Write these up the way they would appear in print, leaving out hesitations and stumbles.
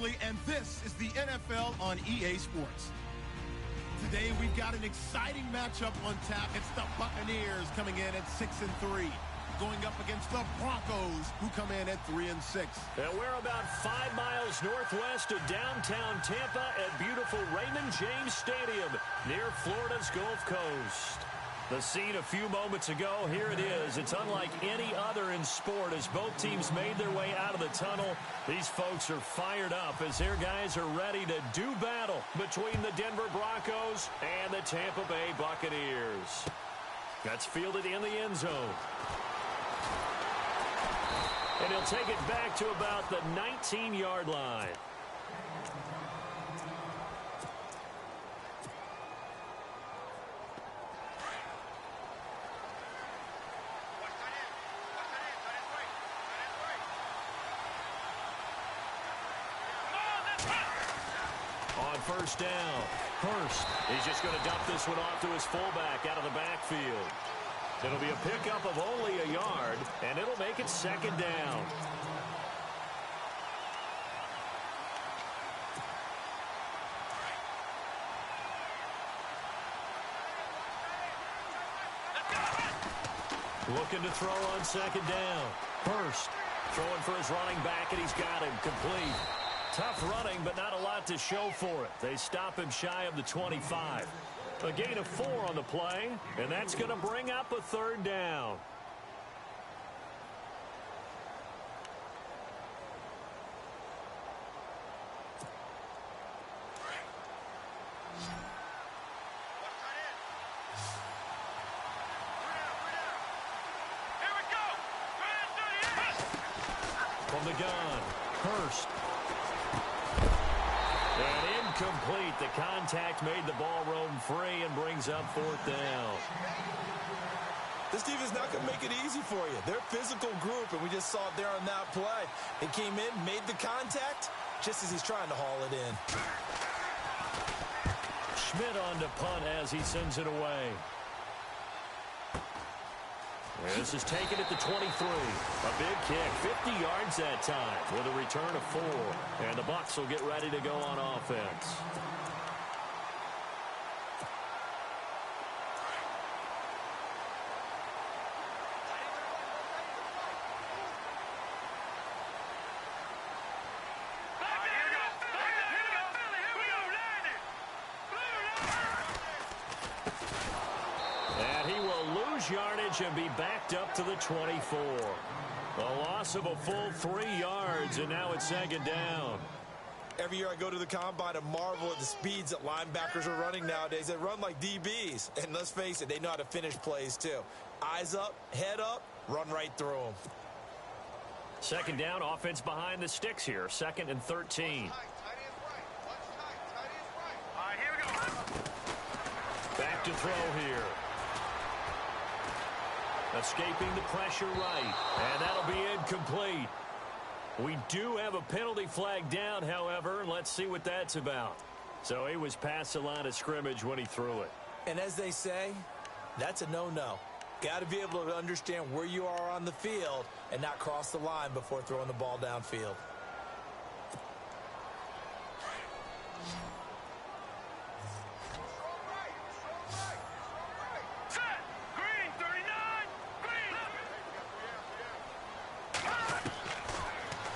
Curly, and this is the NFL on EA Sports. Today, we've got an exciting matchup on tap. It's the Buccaneers coming in at 6-3, going up against the Broncos, who come in at 3-6. And we're about 5 miles northwest of downtown Tampa at beautiful Raymond James Stadium near Florida's Gulf Coast. The scene a few moments ago, here it is. It's unlike any other in sport as both teams made their way out of the tunnel. These folks are fired up as their guys are ready to do battle between the Denver Broncos and the Tampa Bay Buccaneers. That's fielded in the end zone. And he'll take it back to about the 19-yard line. On first down, Hurst, he's just going to dump this one off to his fullback out of the backfield. It'll be a pickup of only a yard, and it'll make it second down. Looking to throw on second down. Hurst throwing for his running back, and he's got him complete. Tough running, but not a lot to show for it. They stop him shy of the 25. A gain of 4 on the play, and that's going to bring up a third down. From the gun, Hurst. And incomplete. The contact made the ball roam free and brings up fourth down. This defense is not going to make it easy for you. They're a physical group, and we just saw it there on that play. They came in, made the contact, just as he's trying to haul it in. Schmidt on to punt as he sends it away. This is taken at the 23. A big kick, 50 yards that time with a return of 4. And the Bucs will get ready to go on offense. Yardage and be backed up to the 24. A loss of a full 3 yards, and now it's second down. Every year I go to the combine and marvel at the speeds that linebackers are running nowadays. They run like DBs, and let's face it, they know how to finish plays too. Eyes up, head up, run right through them. Second down, offense behind the sticks here. 2nd and 13. Back to throw here. Escaping the pressure right, and that'll be incomplete. We do have a penalty flag down, however. Let's see what that's about. So he was past the line of scrimmage when he threw it. And as they say, that's a no-no. Got to be able to understand where you are on the field and not cross the line before throwing the ball downfield.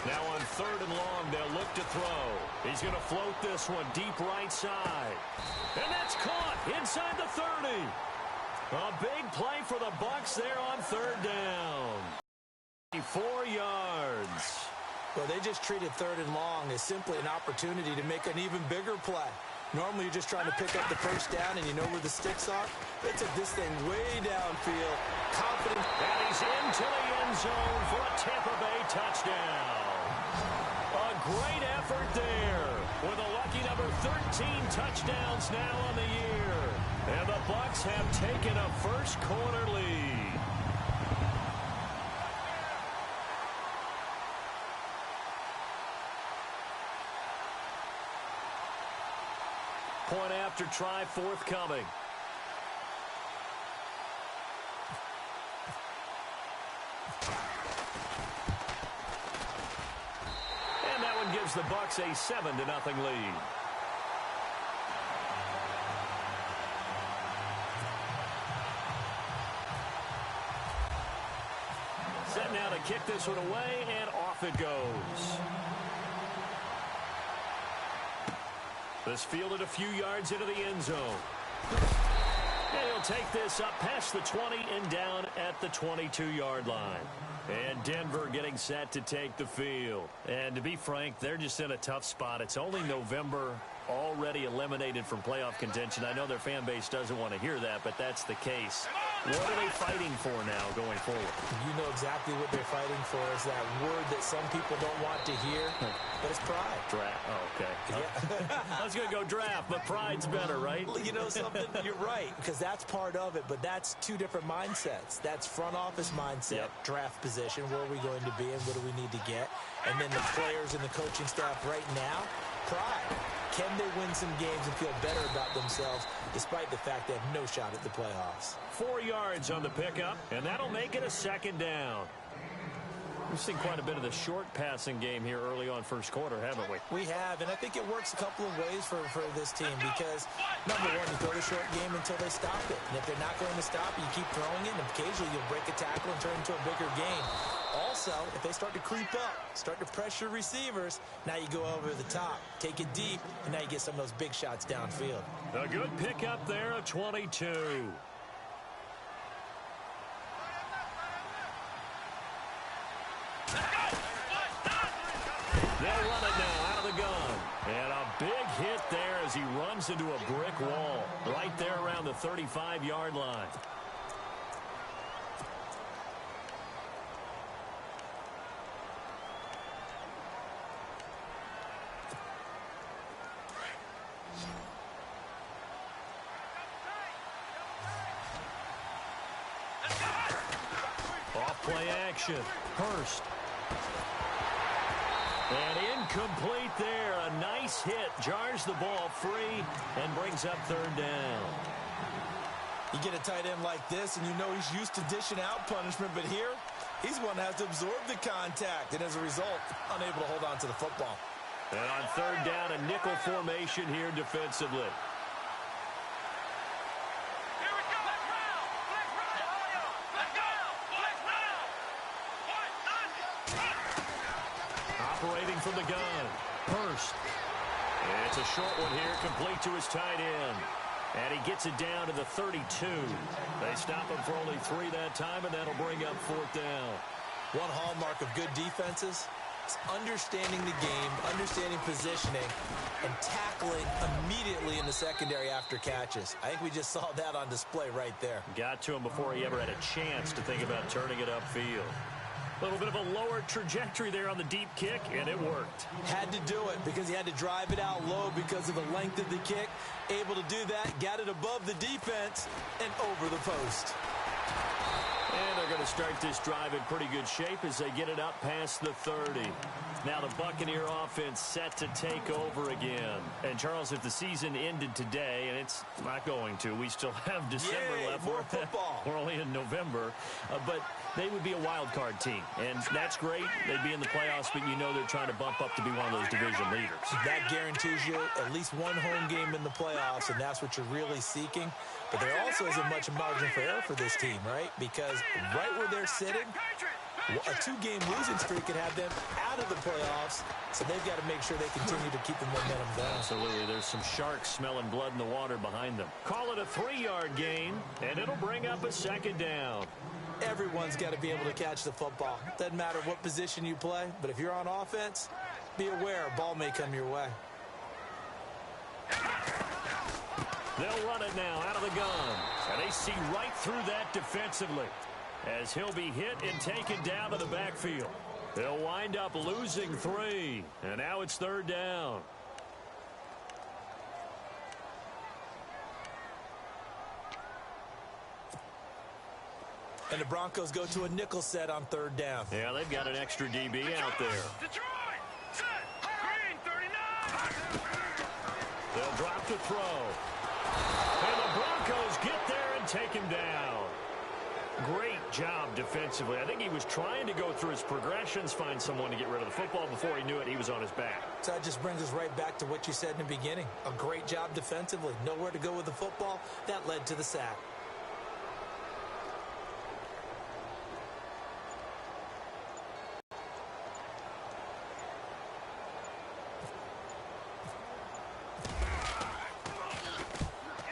Now on 3rd and long, they'll look to throw. He's going to float this one deep right side. And that's caught inside the 30. A big play for the Bucs there on 3rd down. 4 yards. Well, they just treated 3rd and long as simply an opportunity to make an even bigger play. Normally, you're just trying to pick up the first down, and you know where the sticks are. They took this thing way downfield, confident. And he's into the end zone for a Tampa Bay touchdown. A great effort there with a lucky number 13 touchdowns now on the year. And the Bucs have taken a first-quarter lead. Point after try forthcoming. And that one gives gives the Bucs a 7-0 lead. Set now to kick this one away, and off it goes. This fielded a few yards into the end zone. And he'll take this up past the 20 and down at the 22-yard line. And Denver getting set to take the field. And to be frank, they're just in a tough spot. It's only November, already eliminated from playoff contention. I know their fan base doesn't want to hear that, but that's the case. What are they fighting for now going forward? You know exactly what they're fighting for is that word that some people don't want to hear, but it's pride. Draft. Oh, okay. Yeah. I was going to go draft, but pride's better, right? You know something? You're right, because that's part of it, but that's two different mindsets. That's front office mindset, draft position, where are we going to be and what do we need to get? And then the players and the coaching staff right now, pride. Can they win some games and feel better about themselves despite the fact they have no shot at the playoffs? 4 yards on the pickup, and that'll make it a 2nd down. We've seen quite a bit of the short passing game here early on first quarter, haven't we? We have, and I think it works a couple of ways for this team because, number one, you throw the short game until they stop it. And if they're not going to stop it, you keep throwing it, and occasionally you'll break a tackle and turn it into a bigger game. Also, if they start to creep up, start to pressure receivers, now you go over the top, take it deep, and now you get some of those big shots downfield. A good pickup there, a 22. They'll run it now out of the gun. And a big hit there as he runs into a brick wall right there around the 35-yard line. Off-play action. Hurst. And incomplete there. A nice hit. Jars the ball free and brings up 3rd down. You get a tight end like this, and you know he's used to dishing out punishment, but here, he's one that has to absorb the contact, and as a result, unable to hold on to the football. And on 3rd down, a nickel formation here defensively. Operating from the gun. Hurst. It's a short one here, complete to his tight end. And he gets it down to the 32. They stop him for only 3 that time, and that'll bring up 4th down. One hallmark of good defenses is understanding the game, understanding positioning, and tackling immediately in the secondary after catches. I think we just saw that on display right there. Got to him before he ever had a chance to think about turning it upfield. A little bit of a lower trajectory there on the deep kick, and it worked. Had to do it because he had to drive it out low because of the length of the kick. Able to do that, got it above the defense, and over the post. And they're going to start this drive in pretty good shape as they get it up past the 30. Now the Buccaneer offense set to take over again. And, Charles, if the season ended today, and it's not going to, we still have December left. More football. We're only in November. But they would be a wild card team. And that's great. They'd be in the playoffs, but you know they're trying to bump up to be one of those division leaders. That guarantees you at least one home game in the playoffs, and that's what you're really seeking. But there also isn't much margin for error for this team, right? Because right where they're sitting, a 2-game losing streak could have them out of the playoffs, so they've got to make sure they continue to keep the momentum going. Absolutely. There's some sharks smelling blood in the water behind them. Call it a 3-yard gain, and it'll bring up a 2nd down. Everyone's got to be able to catch the football. Doesn't matter what position you play, but if you're on offense, be aware a ball may come your way. They'll run it now out of the gun. And they see right through that defensively as he'll be hit and taken down to the backfield. They'll wind up losing 3. And now it's 3rd down. And the Broncos go to a nickel set on 3rd down. Yeah, they've got an extra DB out there. Detroit! Set! Green 39! They'll drop the throw. And the Broncos get there and take him down. Great job defensively. I think he was trying to go through his progressions, find someone to get rid of the football. Before he knew it, he was on his back. So that just brings us right back to what you said in the beginning. A great job defensively. Nowhere to go with the football. That led to the sack.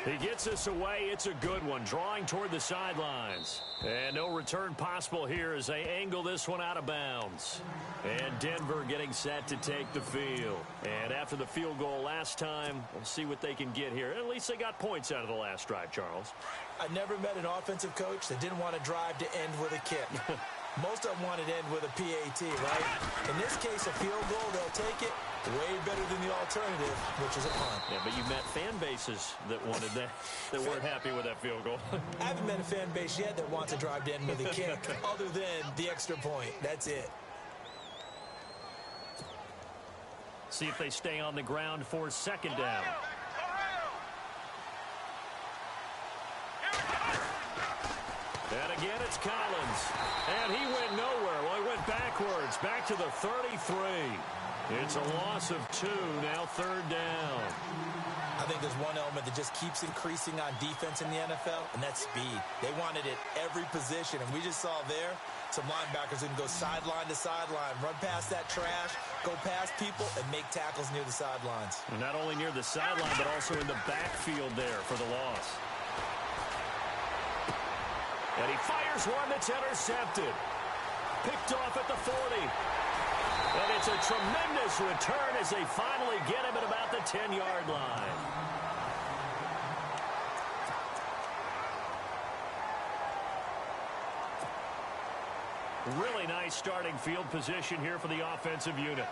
He gets us away. It's a good one. Drawing toward the sidelines. And no return possible here as they angle this one out of bounds. And Denver getting set to take the field. And after the field goal last time, we'll see what they can get here. At least they got points out of the last drive, Charles. I never met an offensive coach that didn't want to drive to end with a kick. Most of them wanted to end with a PAT, right? In this case, a field goal, they'll take it. Way better than the alternative, which is a punt. Yeah, but you met fan bases that wanted that, that weren't happy with that field goal. I haven't met a fan base yet that wants to drive to end with a kick, other than the extra point. That's it. See if they stay on the ground for second down. And again, it's Collins. And he went nowhere. Well, he went backwards, back to the 33. It's a loss of 2, now third down. I think there's one element that just keeps increasing on defense in the NFL, and that's speed. They want it at every position, and we just saw there some linebackers who can go sideline to sideline, run past that trash, go past people, and make tackles near the sidelines. And not only near the sideline, but also in the backfield there for the loss. And he fires one that's intercepted. Picked off at the 40. And it's a tremendous return as they finally get him at about the 10-yard line. Really nice starting field position here for the offensive unit.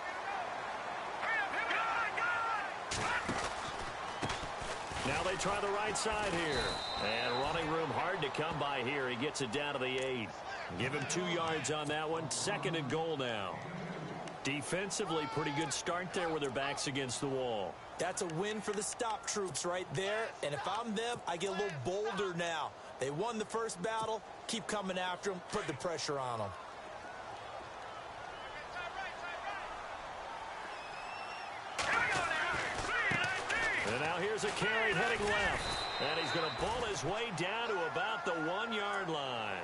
Now they try the right side here. And running room hard to come by here. He gets it down to the 8. Give him 2 yards on that one. Second and goal now. Defensively, pretty good start there with their backs against the wall. That's a win for the stop troops right there. And if I'm them, I get a little bolder now. They won the first battle. Keep coming after them. Put the pressure on them. And now here's a carry heading left. And he's going to bull his way down to about the 1-yard line.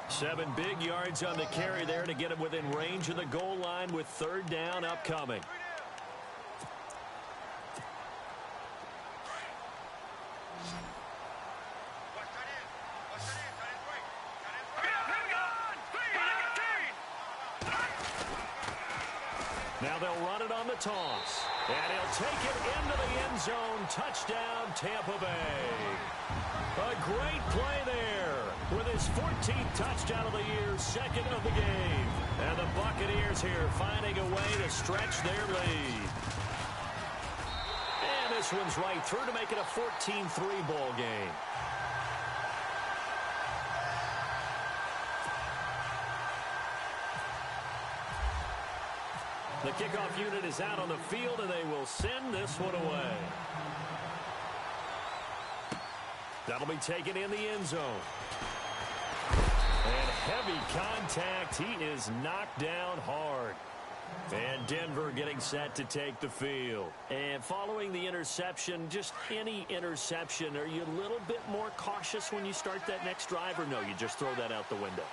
7 big yards on the carry there to get him within range of the goal line with third down upcoming. Now they'll run it on the toss. And he'll take it into the end zone. Touchdown, Tampa Bay. A great play there with his 14th touchdown of the year, second of the game. And the Buccaneers here finding a way to stretch their lead. And this one's right through to make it a 14-3 ball game. The kickoff unit is out on the field, and they will send this one away. That'll be taken in the end zone. And heavy contact. He is knocked down hard. And Denver getting set to take the field. And following the interception, just any interception, are you a little bit more cautious when you start that next drive, or no, you just throw that out the window?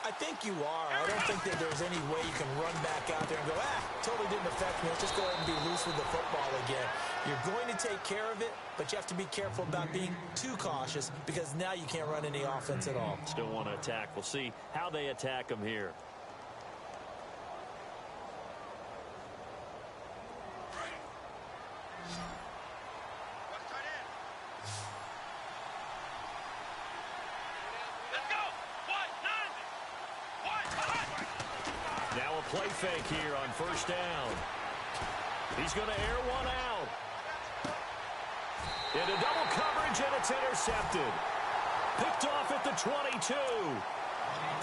I think you are. I don't think that there's any way you can run back out there and go, totally didn't affect me. Let's just go ahead and be loose with the football again. You're going to take care of it, but you have to be careful about being too cautious because now you can't run any offense at all. Still want to attack. We'll see how they attack them here. Play fake here on first down. He's going to air one out. Into double coverage, and it's intercepted. Picked off at the 22.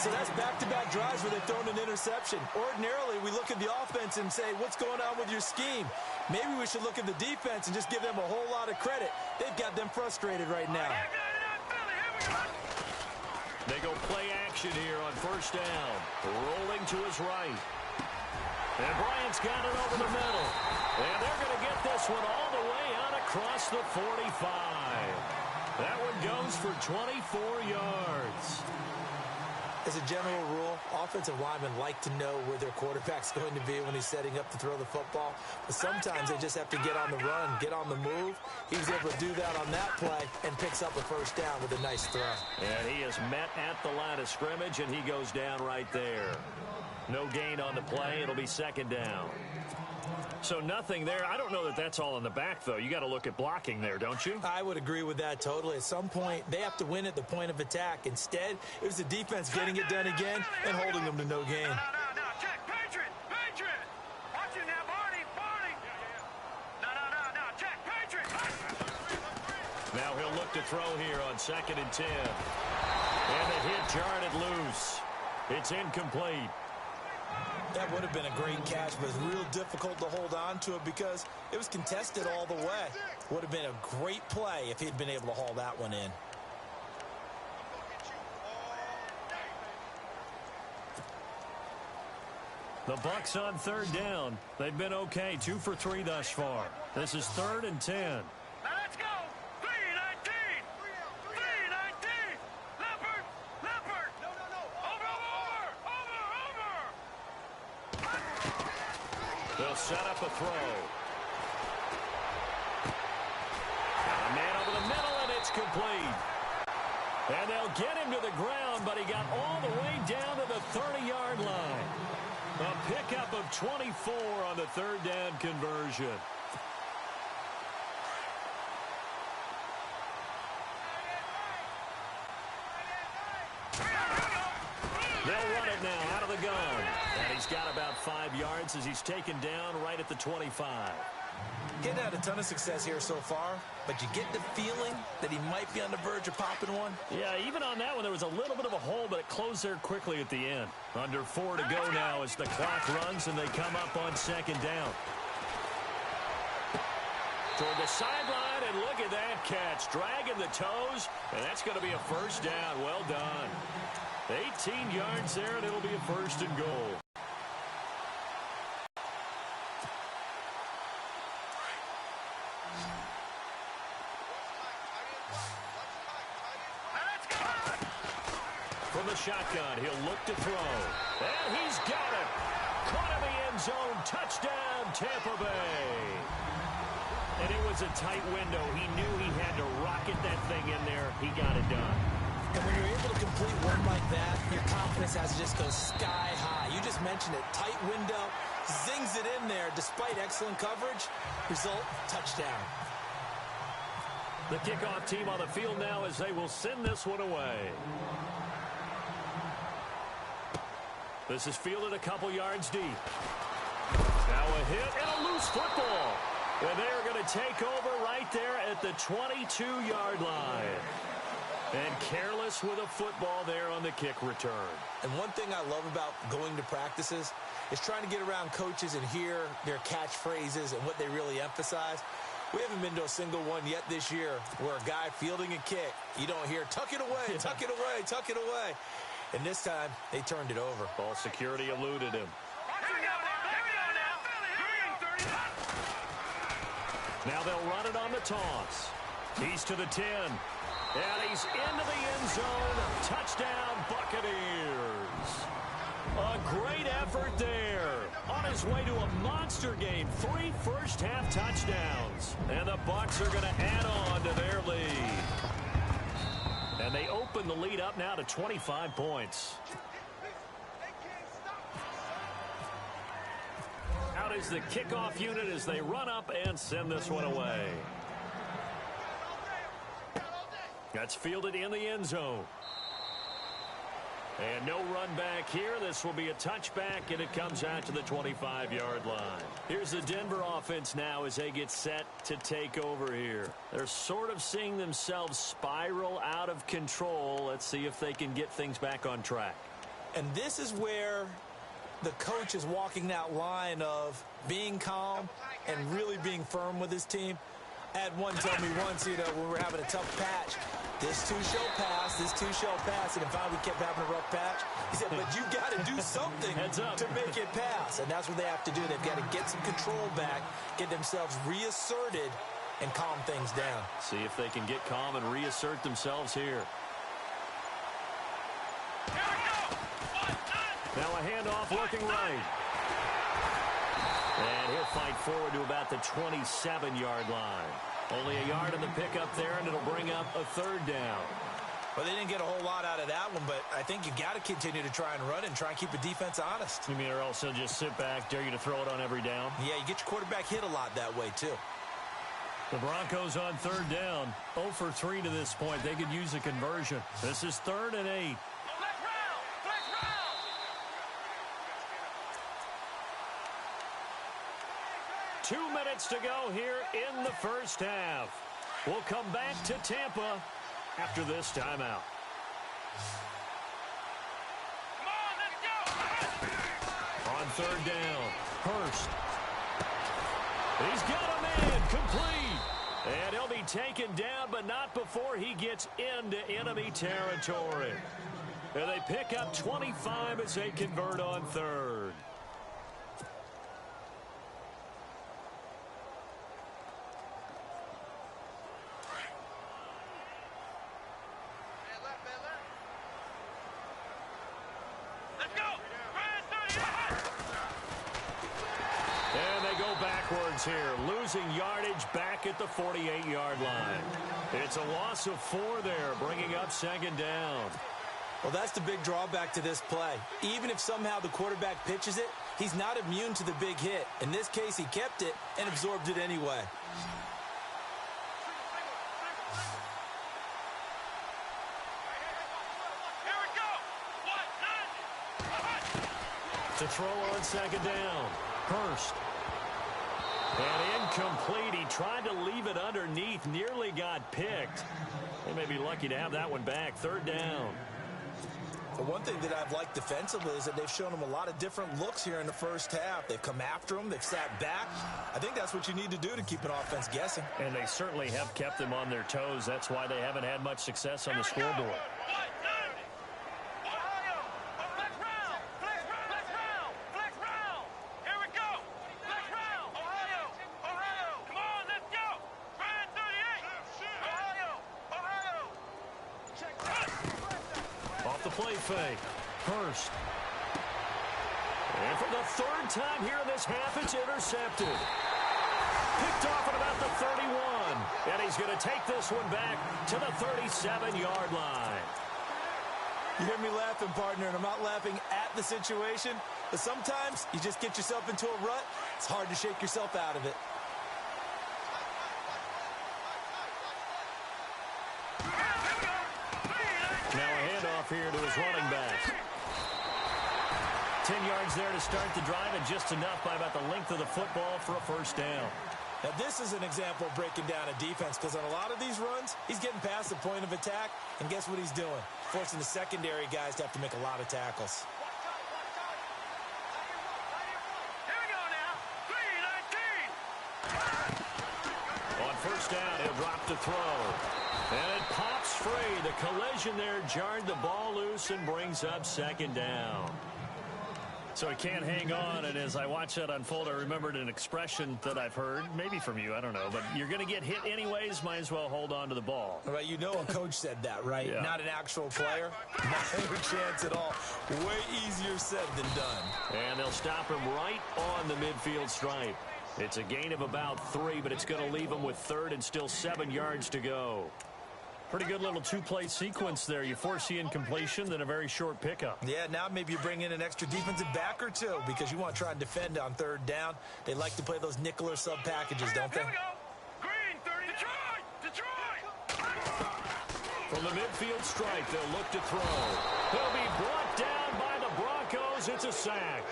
So that's back-to-back drives where they've thrown an interception. Ordinarily, we look at the offense and say, what's going on with your scheme? Maybe we should look at the defense and just give them a whole lot of credit. They've got them frustrated right now. They go play action here on first down. Rolling to his right. And Bryant's got it over the middle. And they're going to get this one all the way out across the 45. That one goes for 24 yards. As a general rule, offensive linemen like to know where their quarterback's going to be when he's setting up to throw the football. But sometimes they just have to get on the run, get on the move. He was able to do that on that play and picks up a first down with a nice throw. And he is met at the line of scrimmage, and he goes down right there. No gain on the play. It'll be second down. So nothing there. I don't know that that's all in the back, though. You got to look at blocking there, don't you? I would agree with that totally. At some point, they have to win at the point of attack. Instead, it was the defense getting it done again and holding them to no gain. No, check. Patriot. Watch it now, Barney. No, check. Patriot. Now he'll look to throw here on 2nd and 10. And the hit jarred it loose. It's incomplete. That would have been a great catch, but it's real difficult to hold on to it because it was contested all the way. Would have been a great play if he'd been able to haul that one in. The Bucs on 3rd down. They've been okay, 2 for 3 thus far. This is 3rd and 10. Now let's go. 3-19. Leopard. Over. They'll set up a throw. Got a man over the middle, and it's complete. And they'll get him to the ground, but he got all the way down to the 30-yard line. A pickup of 24 on the 3rd down conversion. They'll run it now out of the gun. And he's got about 5 yards as he's taken down right at the 25. Getting had a ton of success here so far, but you get the feeling that he might be on the verge of popping one. Yeah, even on that one, there was a little bit of a hole, but it closed there quickly at the end. Under 4 to go now as the clock runs and they come up on 2nd down. Toward the sideline, and look at that catch. Dragging the toes, and that's going to be a first down. Well done. 18 yards there, and it'll be a 1st and goal. From the shotgun, he'll look to throw. And he's got it. Caught in the end zone. Touchdown, Tampa Bay. And it was a tight window. He knew he had to rocket that thing in there. He got it done. And when you're able to complete one like that, your confidence has to just go sky high. You just mentioned it. Tight window. Zings it in there despite excellent coverage. Result, touchdown. The kickoff team on the field now as they will send this one away. This is fielded a couple yards deep. Now a hit and a loose football. And they're going to take over right there at the 22-yard line. And careless with a football there on the kick return. And one thing I love about going to practices is trying to get around coaches and hear their catchphrases and what they really emphasize. We haven't been to a single one yet this year where a guy fielding a kick, you don't hear, tuck it away, tuck it away, tuck it away. And this time, they turned it over. Ball security eluded him. Now they'll run it on the toss. He's to the 10. And he's into the end zone. Touchdown, Buccaneers. A great effort there. On his way to a monster game. 3 first-half touchdowns. And the Bucs are going to add on to their lead. And they open the lead up now to 25 points. Out is the kickoff unit as they run up and send this one away. That's fielded in the end zone. And no run back here. This will be a touchback, and it comes out to the 25-yard line. Here's the Denver offense now as they get set to take over here. They're sort of seeing themselves spiral out of control. Let's see if they can get things back on track. And this is where the coach is walking that line of being calm and really being firm with his team. had one tell me once, you know, when we were having a tough patch, this too shall pass, this too shall pass, and if finally we kept having a rough patch, he said, but you got to do something to make it pass, and that's what they have to do. They've got to get some control back, get themselves reasserted, and calm things down. See if they can get calm and reassert themselves here. Now a handoff looking right. And he'll fight forward to about the 27-yard line. Only a yard in the pickup there, and it'll bring up a third down. Well, they didn't get a whole lot out of that one, but I think you got to continue to try and run and try and keep the defense honest. You mean, or else they'll just sit back, dare you to throw it on every down? Yeah, you get your quarterback hit a lot that way, too. The Broncos on third down, 0 for 3 to this point. They could use a conversion. This is 3rd and 8. 2 minutes to go here in the first half. We'll come back to Tampa after this timeout. On third down, Hurst. He's got a man complete. And he'll be taken down, but not before he gets into enemy territory. And they pick up 25 as they convert on third. Here, losing yardage back at the 48-yard line. It's a loss of 4 there, bringing up 2nd down. Well, that's the big drawback to this play. Even if somehow the quarterback pitches it, he's not immune to the big hit. In this case, he kept it and absorbed it anyway. To throw on 2nd down, Hurst. And incomplete. He tried to leave it underneath, nearly got picked. They may be lucky to have that one back. 3rd down. The one thing that I've liked defensively is that they've shown him a lot of different looks here in the first half. They've come after him. They've sat back. I think that's what you need to do to keep an offense guessing. And they certainly have kept them on their toes. That's why they haven't had much success on the scoreboard. Play fake. Hurst. And for the 3rd time here in this half, it's intercepted. Picked off at about the 31. And he's going to take this one back to the 37-yard line. You hear me laughing, partner, and I'm not laughing at the situation, but sometimes you just get yourself into a rut. It's hard to shake yourself out of it. Now a handoff here to his running back. 10 yards there to start the drive, and just enough by about the length of the football for a 1st down. Now this is an example of breaking down a defense, because on a lot of these runs, he's getting past the point of attack, and guess what he's doing? Forcing the secondary guys to have to make a lot of tackles. Here we go now. 3-19. On 1st down, he'll drop to throw. And it pops free. The collision there jarred the ball loose and brings up 2nd down. So he can't hang on, and as I watch that unfold, I remembered an expression that I've heard, maybe from you, I don't know, but you're going to get hit anyways, might as well hold on to the ball. Right, you know a coach said that, right? Yeah. Not an actual player. Not a chance at all. Way easier said than done. And they'll stop him right on the midfield stripe. It's a gain of about 3, but it's going to leave him with 3rd and still 7 yards to go. Pretty good little 2-play sequence there. You force the incompletion, then a very short pickup. Yeah, now maybe you bring in an extra defensive back or 2 because you want to try and defend on 3rd down. They like to play those nickel or sub packages, don't they? Here we go. Green, 30. Detroit! From the midfield stripe, they'll look to throw. He'll be brought down by the Broncos. It's a sack.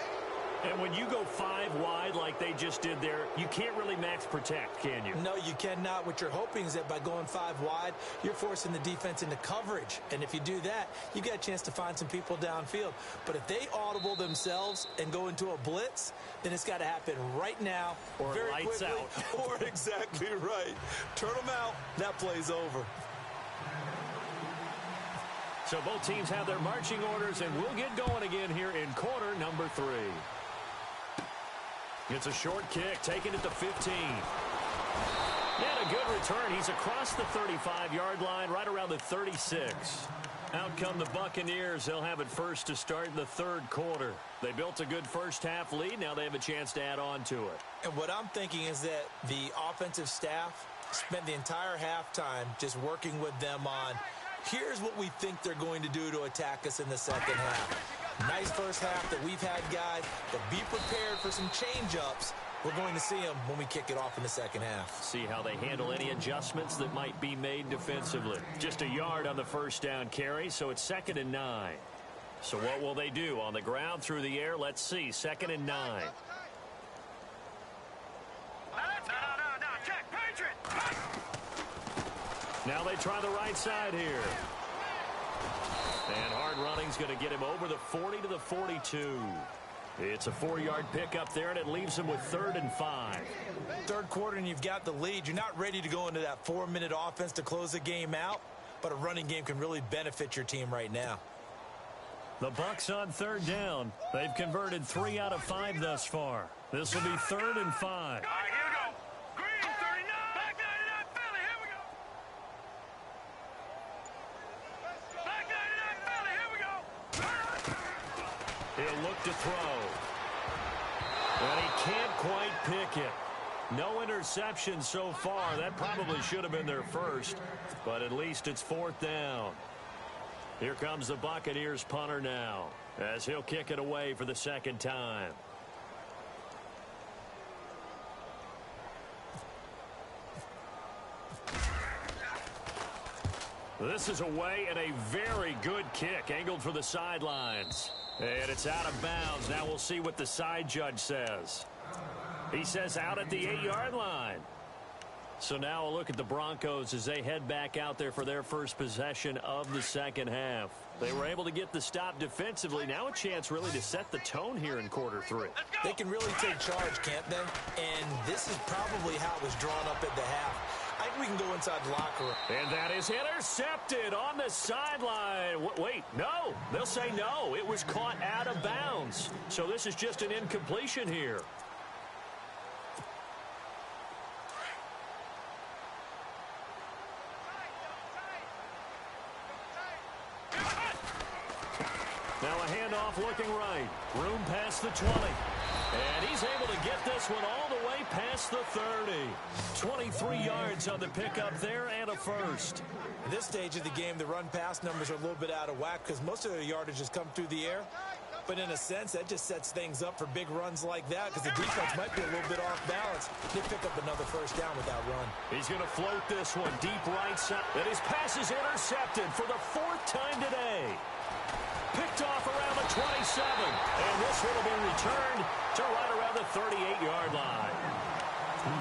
And when you go 5 wide like they just did there, you can't really max protect, can you? No, you cannot. What you're hoping is that by going 5 wide, you're forcing the defense into coverage. And if you do that, you get a chance to find some people downfield. But if they audible themselves and go into a blitz, then it's got to happen right now. Or very lights quickly, out. Or exactly right. Turn them out. That play's over. So both teams have their marching orders, and we'll get going again here in quarter number 3. It's a short kick, taking it to 15. And a good return. He's across the 35-yard line, right around the 36. Out come the Buccaneers. They'll have it first to start in the third quarter. They built a good first-half lead. Now they have a chance to add on to it. And what I'm thinking is that the offensive staff spent the entire halftime just working with them on, here's what we think they're going to do to attack us in the second half. Nice first half that we've had, guys, but be prepared for some change-ups. We're going to see them when we kick it off in the second half. See how they handle any adjustments that might be made defensively. Just a yard on the first down carry, so it's 2nd and 9. So what will they do? On the ground, through the air, let's see. 2nd and 9. No, check, Patriot! Now they try the right side here. And hard running's going to get him over the 40 to the 42. It's a 4-yard pickup there, and it leaves him with 3rd and 5. Third quarter, and you've got the lead. You're not ready to go into that 4-minute offense to close the game out, but a running game can really benefit your team right now. The Bucs on 3rd down. They've converted 3 out of 5 thus far. This will be 3rd and 5. All right, here we go. Green, 39. Back 99, Philly. Here we go. Back 99, Philly. Here we go. He'll look to throw. And he can't quite pick it. No interception so far. That probably should have been their first, but at least it's 4th down. Here comes the Buccaneers punter now, as he'll kick it away for the second time. This is away and a very good kick, angled for the sidelines. And it's out of bounds. Now we'll see what the side judge says. He says out at the 8-yard line. So now a look at the Broncos as they head back out there for their first possession of the second half. They were able to get the stop defensively. Now a chance really to set the tone here in quarter 3. They can really take charge, can't they? And this is probably how it was drawn up at the half. I think we can go inside the locker room. And that is intercepted on the sideline. Wait, no. They'll say no. It was caught out of bounds. So this is just an incompletion here. Now a handoff looking right. Room past the 20. And he's able to get this one all the way past the 30. 23 yards on the pickup there and a first. At this stage of the game, the run-pass numbers are a little bit out of whack because most of their yardage has come through the air. But in a sense, that just sets things up for big runs like that because the defense might be a little bit off balance. They pick up another first down with that run. He's going to float this one deep right side. And his pass is intercepted for the 4th time today. Picked off around the 27. And this one will be returned to right around the 38-yard line.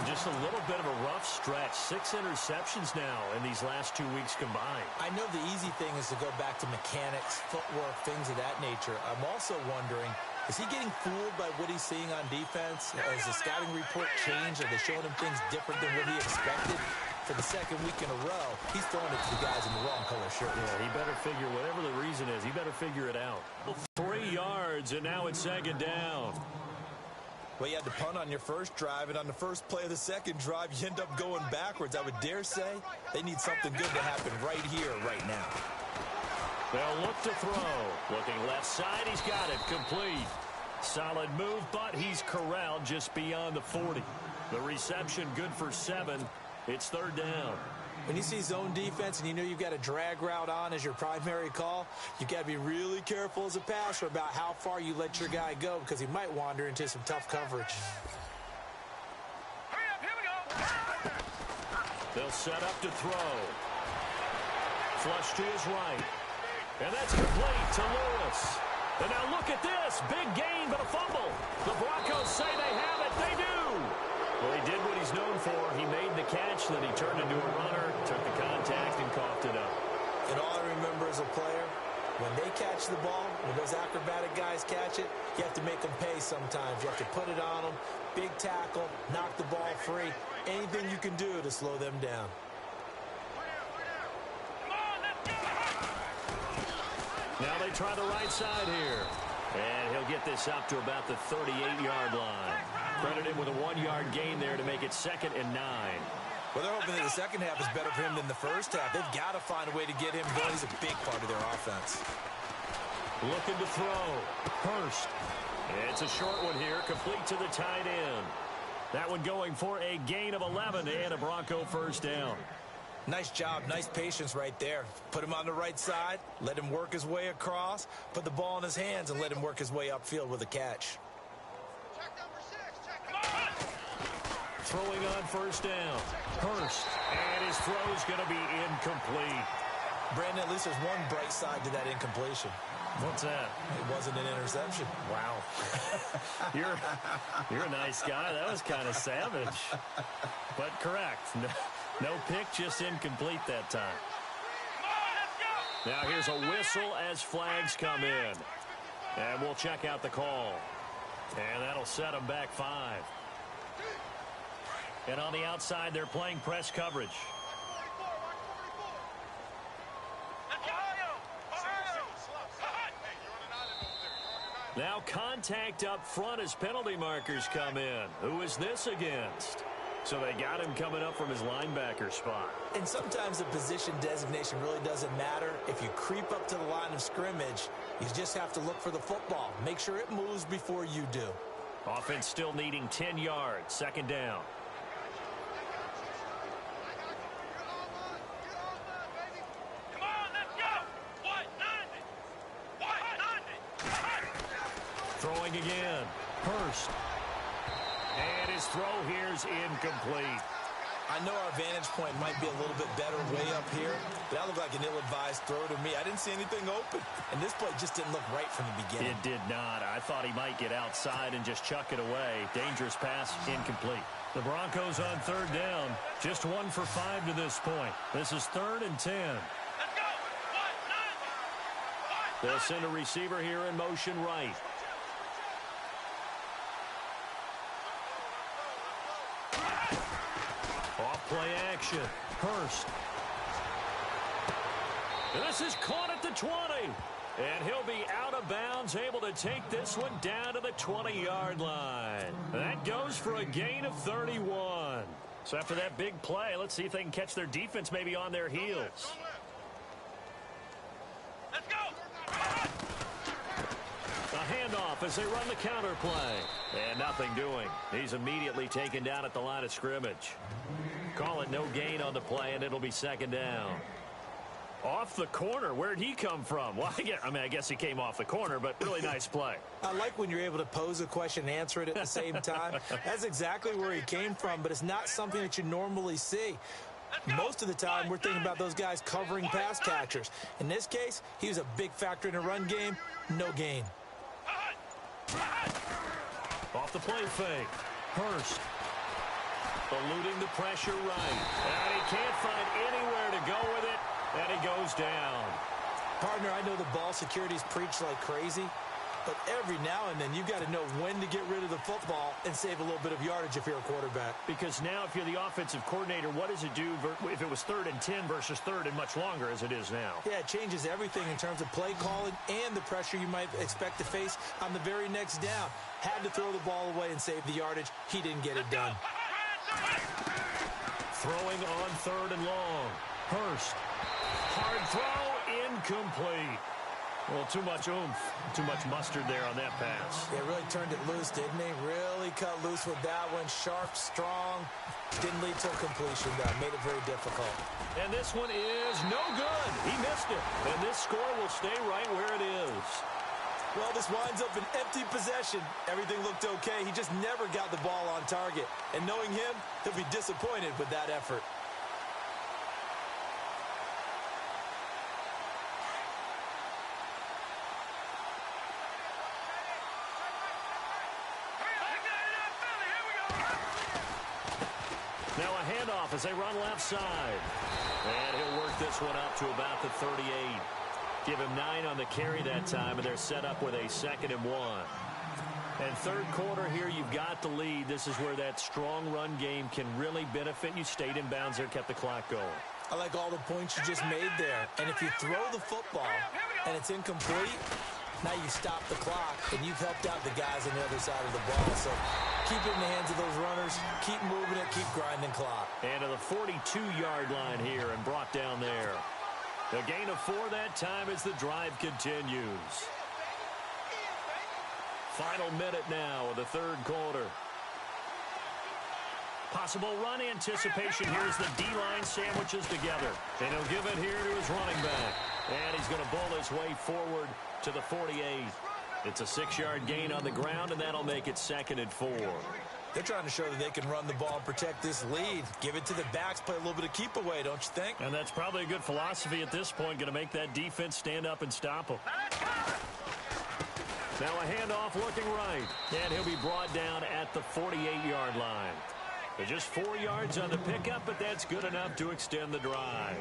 Just a little bit of a rough stretch. 6 interceptions now in these last 2 weeks combined. I know the easy thing is to go back to mechanics, footwork, things of that nature. I'm also wondering, is he getting fooled by what he's seeing on defense? Has the scouting report changed? Are they showing him things different than what he expected? For the second week in a row, he's throwing it to the guys in the wrong color shirts. Yeah, he better figure, whatever the reason is, he better figure it out. 3 yards, and now it's 2nd down. Well, you had to punt on your first drive, and on the first play of the second drive, you end up going backwards. I would dare say they need something good to happen right here, right now. They'll look to throw. Looking left side, he's got it. Complete. Solid move, but he's corralled just beyond the 40. The reception good for 7. It's 3rd down. When you see zone defense and you know you've got a drag route on as your primary call, you've got to be really careful as a passer about how far you let your guy go because he might wander into some tough coverage. Hurry up, here we go. They'll set up to throw. Flush to his right. And that's complete to Lewis. And now look at this. Big gain, but a fumble. The Broncos say they have it. They do. Well, he did what he's known for. He made the catch, then he turned into a runner, took the contact, and coughed it up. And all I remember as a player, when they catch the ball, when those acrobatic guys catch it, you have to make them pay sometimes. You have to put it on them, big tackle, knock the ball free, anything you can do to slow them down. Now they try the right side here. And he'll get this up to about the 38-yard line. Credit him with a 1-yard gain there to make it 2nd and 9. Well, they're hoping that the second half is better for him than the first half. They've got to find a way to get him going. He's a big part of their offense. Looking to throw. Hurst. It's a short one here, complete to the tight end. That one going for a gain of 11 and a Bronco first down. Nice job, nice patience right there. Put him on the right side, let him work his way across, put the ball in his hands, and let him work his way upfield with a catch. Throwing on first down. Hurst. And his throw's going to be incomplete. Brandon, at least there's one bright side to that incompletion. What's that? It wasn't an interception. Wow. You're a nice guy. That was kind of savage. But correct. No pick, just incomplete that time. Now here's a whistle as flags come in. And we'll check out the call. And that'll set them back 5. And on the outside, they're playing press coverage. Now contact up front as penalty markers come in. Who is this against? So they got him coming up from his linebacker spot. And sometimes the position designation really doesn't matter. If you creep up to the line of scrimmage, you just have to look for the football. Make sure it moves before you do. Offense still needing 10 yards. 2nd down. Throwing again. Hurst. And his throw here's incomplete. I know our vantage point might be a little bit better way up here, but that looked like an ill-advised throw to me. I didn't see anything open, and this play just didn't look right from the beginning. It did not. I thought he might get outside and just chuck it away. Dangerous pass, incomplete. The Broncos on 3rd down. Just 1 for 5 to this point. This is 3rd and 10. They'll send a receiver here in motion right. Off-play action. Hurst. This is caught at the 20. And he'll be out of bounds, able to take this one down to the 20-yard line. That goes for a gain of 31. So after that big play, let's see if they can catch their defense maybe on their heels. Let's go! A handoff as they run the counter play. And nothing doing. He's immediately taken down at the line of scrimmage. Call it no gain on the play, and it'll be 2nd down. Off the corner. Where'd he come from? Well, I guess he came off the corner, but really nice play. I like when you're able to pose a question and answer it at the same time. That's exactly where he came from, but it's not something that you normally see. Most of the time, we're thinking about those guys covering pass catchers. In this case, he was a big factor in the run game. No gain. Off the play fake. Hurst. Eluding the pressure right. And he can't find anywhere to go with it. And he goes down. Partner, I know the ball security's preached like crazy, but every now and then you've got to know when to get rid of the football and save a little bit of yardage if you're a quarterback. Because now if you're the offensive coordinator, what does it do if it was 3rd and 10 versus 3rd and much longer as it is now? Yeah, it changes everything in terms of play calling and the pressure you might expect to face on the very next down. Had to throw the ball away and save the yardage. He didn't get it done. Throwing on 3rd and long. Hurst. Hard throw, incomplete. Well, too much oomph, too much mustard there on that pass. They really turned it loose, didn't they? Really cut loose with that one. Sharp, strong. Didn't lead to a completion, though. Made it very difficult. And this one is no good. He missed it. And this score will stay right where it is. Well, this winds up an empty possession. Everything looked okay. He just never got the ball on target. And knowing him, he'll be disappointed with that effort. handoff as they run left side. And he'll work this one up to about the 38. Give him 9 on the carry that time, and they're set up with a 2nd and 1. And third quarter here, you've got the lead. This is where that strong run game can really benefit you. Stayed in bounds there, kept the clock going. I like all the points you just made there. And if you throw the football and it's incomplete, now you stop the clock, and you've helped out the guys on the other side of the ball. So keep it in the hands of those runners. Keep moving it. Keep grinding clock. And to the 42-yard line here and brought down there. The gain of 4 that time as the drive continues. Final minute now of the third quarter. Possible run anticipation here as the D-line sandwiches together. And he'll give it here to his running back. And he's going to bowl his way forward to the 48. It's a 6-yard gain on the ground, and that'll make it 2nd and 4. They're trying to show that they can run the ball and protect this lead. Give it to the backs, play a little bit of keep away, don't you think? And that's probably a good philosophy at this point, going to make that defense stand up and stop them. Now a handoff looking right, and he'll be brought down at the 48-yard line. They're just 4 yards on the pickup, but that's good enough to extend the drive.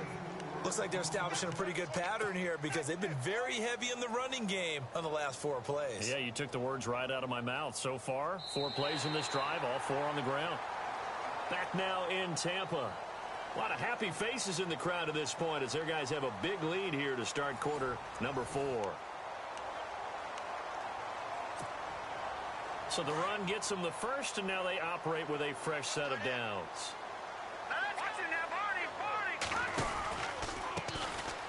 Looks like they're establishing a pretty good pattern here because they've been very heavy in the running game on the last 4 plays. Yeah, you took the words right out of my mouth. So far, 4 plays in this drive, all 4 on the ground. Back now in Tampa. A lot of happy faces in the crowd at this point as their guys have a big lead here to start quarter number 4. So the run gets them the first, and now they operate with a fresh set of downs.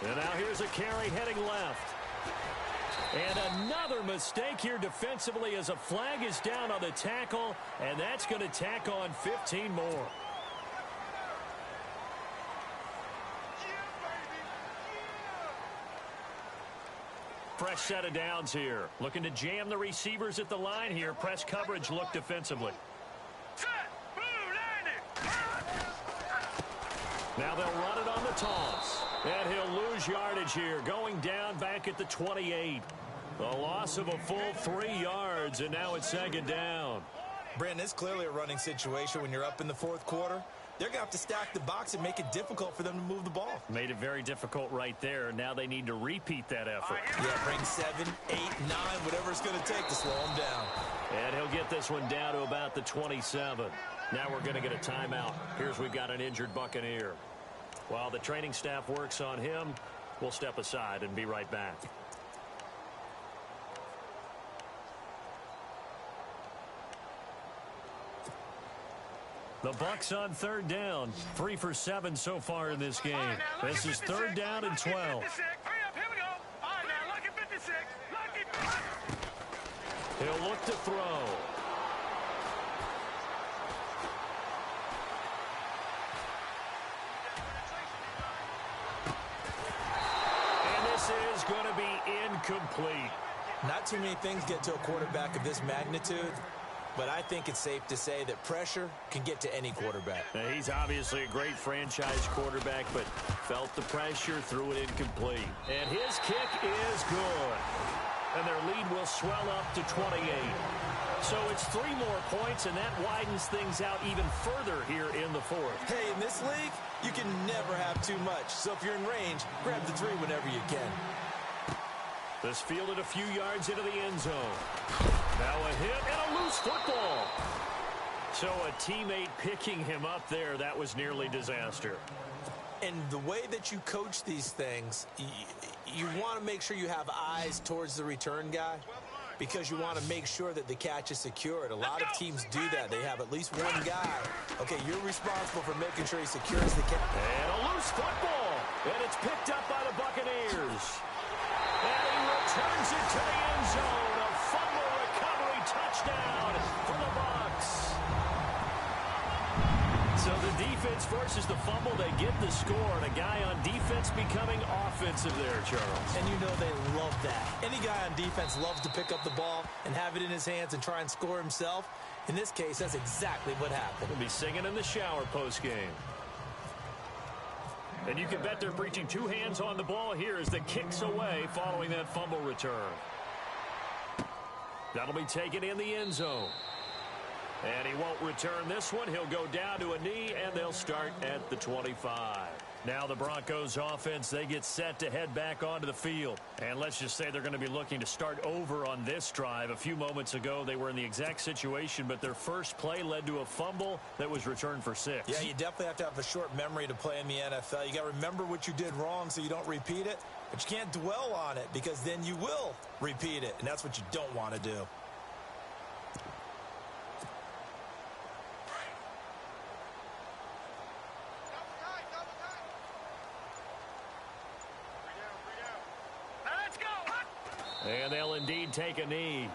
And now here's a carry heading left. And another mistake here defensively as a flag is down on the tackle, and that's going to tack on 15 more. Fresh set of downs here. Looking to jam the receivers at the line here. Press coverage look defensively. Now they'll run it on the toss. And he'll lose yardage here, going down back at the 28. The loss of a full 3 yards, and now it's 2nd down. Brandon, it's clearly a running situation when you're up in the 4th quarter. They're going to have to stack the box and make it difficult for them to move the ball. Made it very difficult right there. Now they need to repeat that effort. Yeah, bring 7, 8, 9, whatever it's going to take to slow them down. And he'll get this one down to about the 27. Now we're going to get a timeout. Here's we've got an injured Buccaneer. While the training staff works on him, we'll step aside and be right back. The Bucs on 3rd down. 3 for 7 so far in this game. This is 3rd down and 12. He'll look to throw. Is going to be incomplete. Not too many things get to a quarterback of this magnitude, but I think it's safe to say that pressure can get to any quarterback. Now, he's obviously a great franchise quarterback, but felt the pressure, threw it incomplete. And his kick is good. And their lead will swell up to 28. So it's 3 more points, and that widens things out even further here in the 4th. Hey, in this league, you can never have too much. So if you're in range, grab the 3 whenever you can. This fielded a few yards into the end zone. Now a hit and a loose football. So a teammate picking him up there, that was nearly disaster. And the way that you coach these things, you want to make sure you have eyes towards the return guy, because you want to make sure that the catch is secured. A lot of teams do that. They have at least one guy. Okay, you're responsible for making sure he secures the catch. And a loose football. And it's picked up by the Buccaneers. And he returns it to the end zone. A fumble recovery touchdown for the Bucs. So the defense forces the fumble. They get the score. And a guy on defense becoming offensive there, Charles. And you know they love that. Any guy on defense loves to pick up the ball and have it in his hands and try and score himself. In this case, that's exactly what happened. He'll be singing in the shower post-game. And you can bet they're preaching 2 hands on the ball here as the kicks away following that fumble return. That'll be taken in the end zone. And he won't return this one. He'll go down to a knee, and they'll start at the 25. Now the Broncos offense, they get set to head back onto the field. And let's just say they're going to be looking to start over on this drive. A few moments ago, they were in the exact situation, but their first play led to a fumble that was returned for 6. Yeah, you definitely have to have a short memory to play in the NFL. You got to remember what you did wrong so you don't repeat it, but you can't dwell on it because then you will repeat it, and that's what you don't want to do. And they'll indeed take a knee.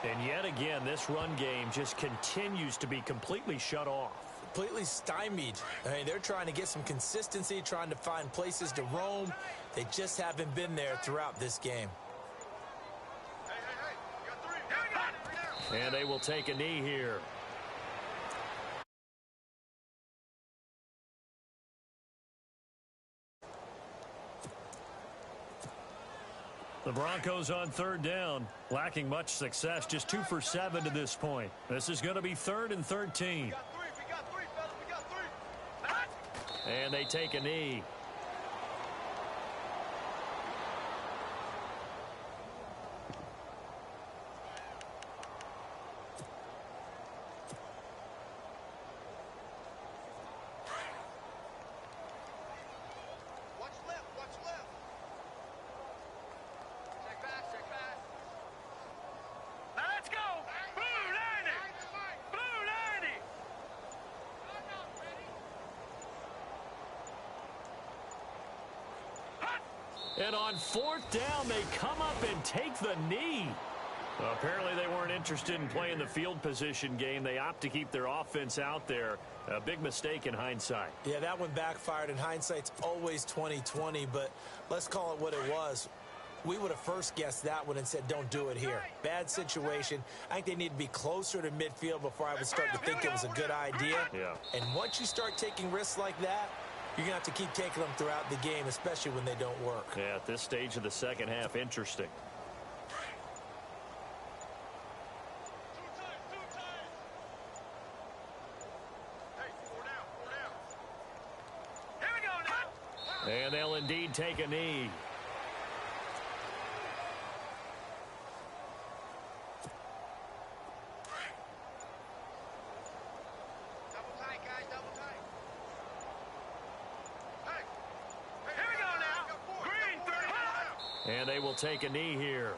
And yet again, this run game just continues to be completely shut off. Completely stymied. I mean, they're trying to get some consistency, trying to find places to roam. They just haven't been there throughout this game. And they will take a knee here. The Broncos on third down, lacking much success, just 2 for 7 to this point. This is going to be 3rd and 13. We got three, fellas. We got three. And they take a knee. And on 4th down, they come up and take the knee. Apparently, they weren't interested in playing the field position game. They opt to keep their offense out there. A big mistake in hindsight. Yeah, that one backfired. In hindsight's always 20/20, but let's call it what it was. We would have first guessed that one and said, don't do it here. Bad situation. I think they need to be closer to midfield before I would start to think it was a good idea. Yeah. And once you start taking risks like that, you're going to have to keep taking them throughout the game, especially when they don't work. Yeah, at this stage of the second half, interesting. Hey, 4 down. Here we go now. And they'll indeed take a knee. And they will take a knee here.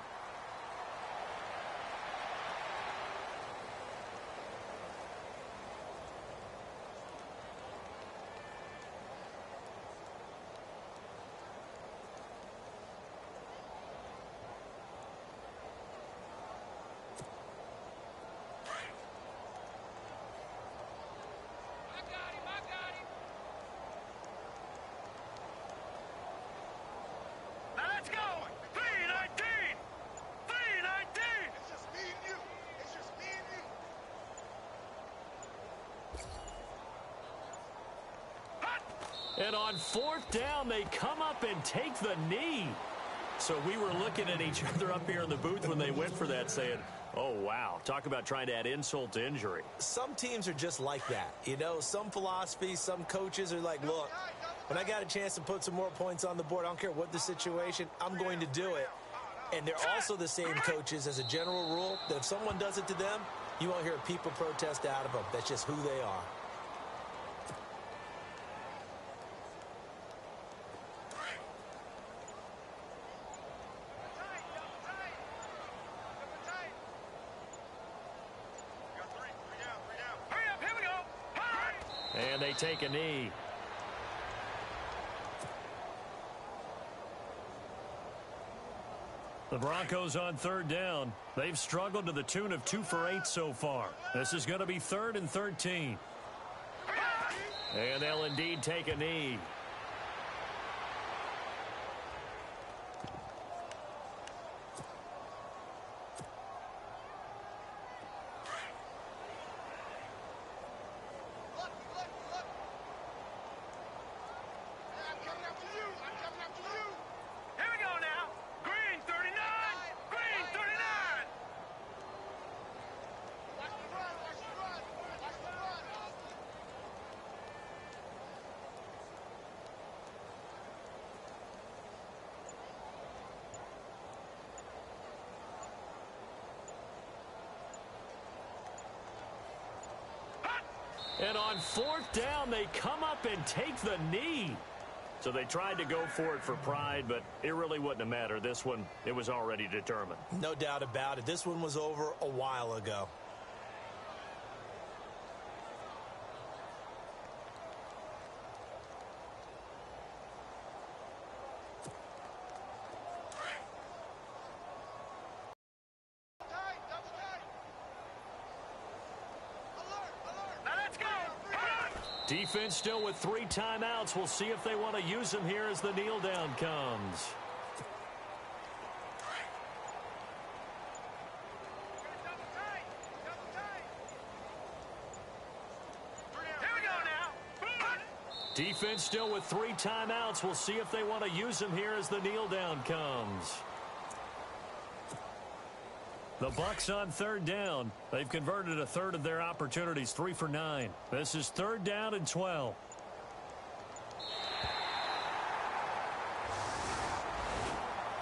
And on 4th down, they come up and take the knee. So we were looking at each other up here in the booth when they went for that saying, oh, wow, talk about trying to add insult to injury. Some teams are just like that. You know, some philosophies, some coaches are like, look, when I got a chance to put some more points on the board, I don't care what the situation, I'm going to do it. And they're also the same coaches as a general rule that if someone does it to them, you won't hear people protest out of them. That's just who they are. And they take a knee. The Broncos on 3rd down. They've struggled to the tune of 2 for 8 so far. This is going to be 3rd and 13. And they'll indeed take a knee. And on fourth down, they come up and take the knee. So they tried to go for it for pride, but it really wouldn't have mattered. This one, it was already determined. No doubt about it. This one was over a while ago. Defense still with 3 timeouts. We'll see if they want to use them here as the kneel down comes. Defense still with 3 timeouts. We'll see if they want to use them here as the kneel down comes. The Bucs on third down. They've converted a third of their opportunities, 3 for 9. This is 3rd down and 12.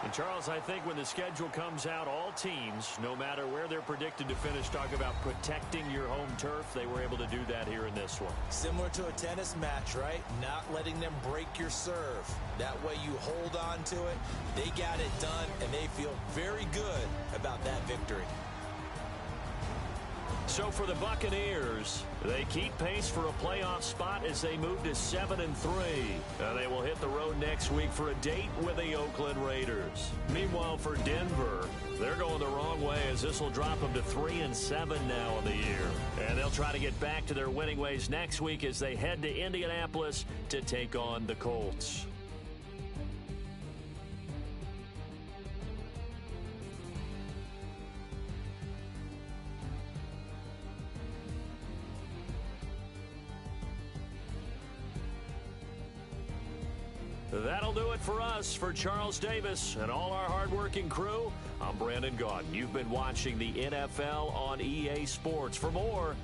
And Charles, I think when the schedule comes out, all teams, no matter where they're predicted to finish, talk about protecting your home turf. They were able to do that here in this one. Similar to a tennis match, right? Not letting them break your serve. That way you hold on to it. They got it done, and they feel very good about that victory. So for the Buccaneers, they keep pace for a playoff spot as they move to 7-3. They will hit the road next week for a date with the Oakland Raiders. Meanwhile, for Denver, they're going the wrong way as this will drop them to 3-7 now in the year. And they'll try to get back to their winning ways next week as they head to Indianapolis to take on the Colts. That'll do it for us. For Charles Davis and all our hardworking crew, I'm Brandon Gaudin. You've been watching the NFL on EA Sports. For more...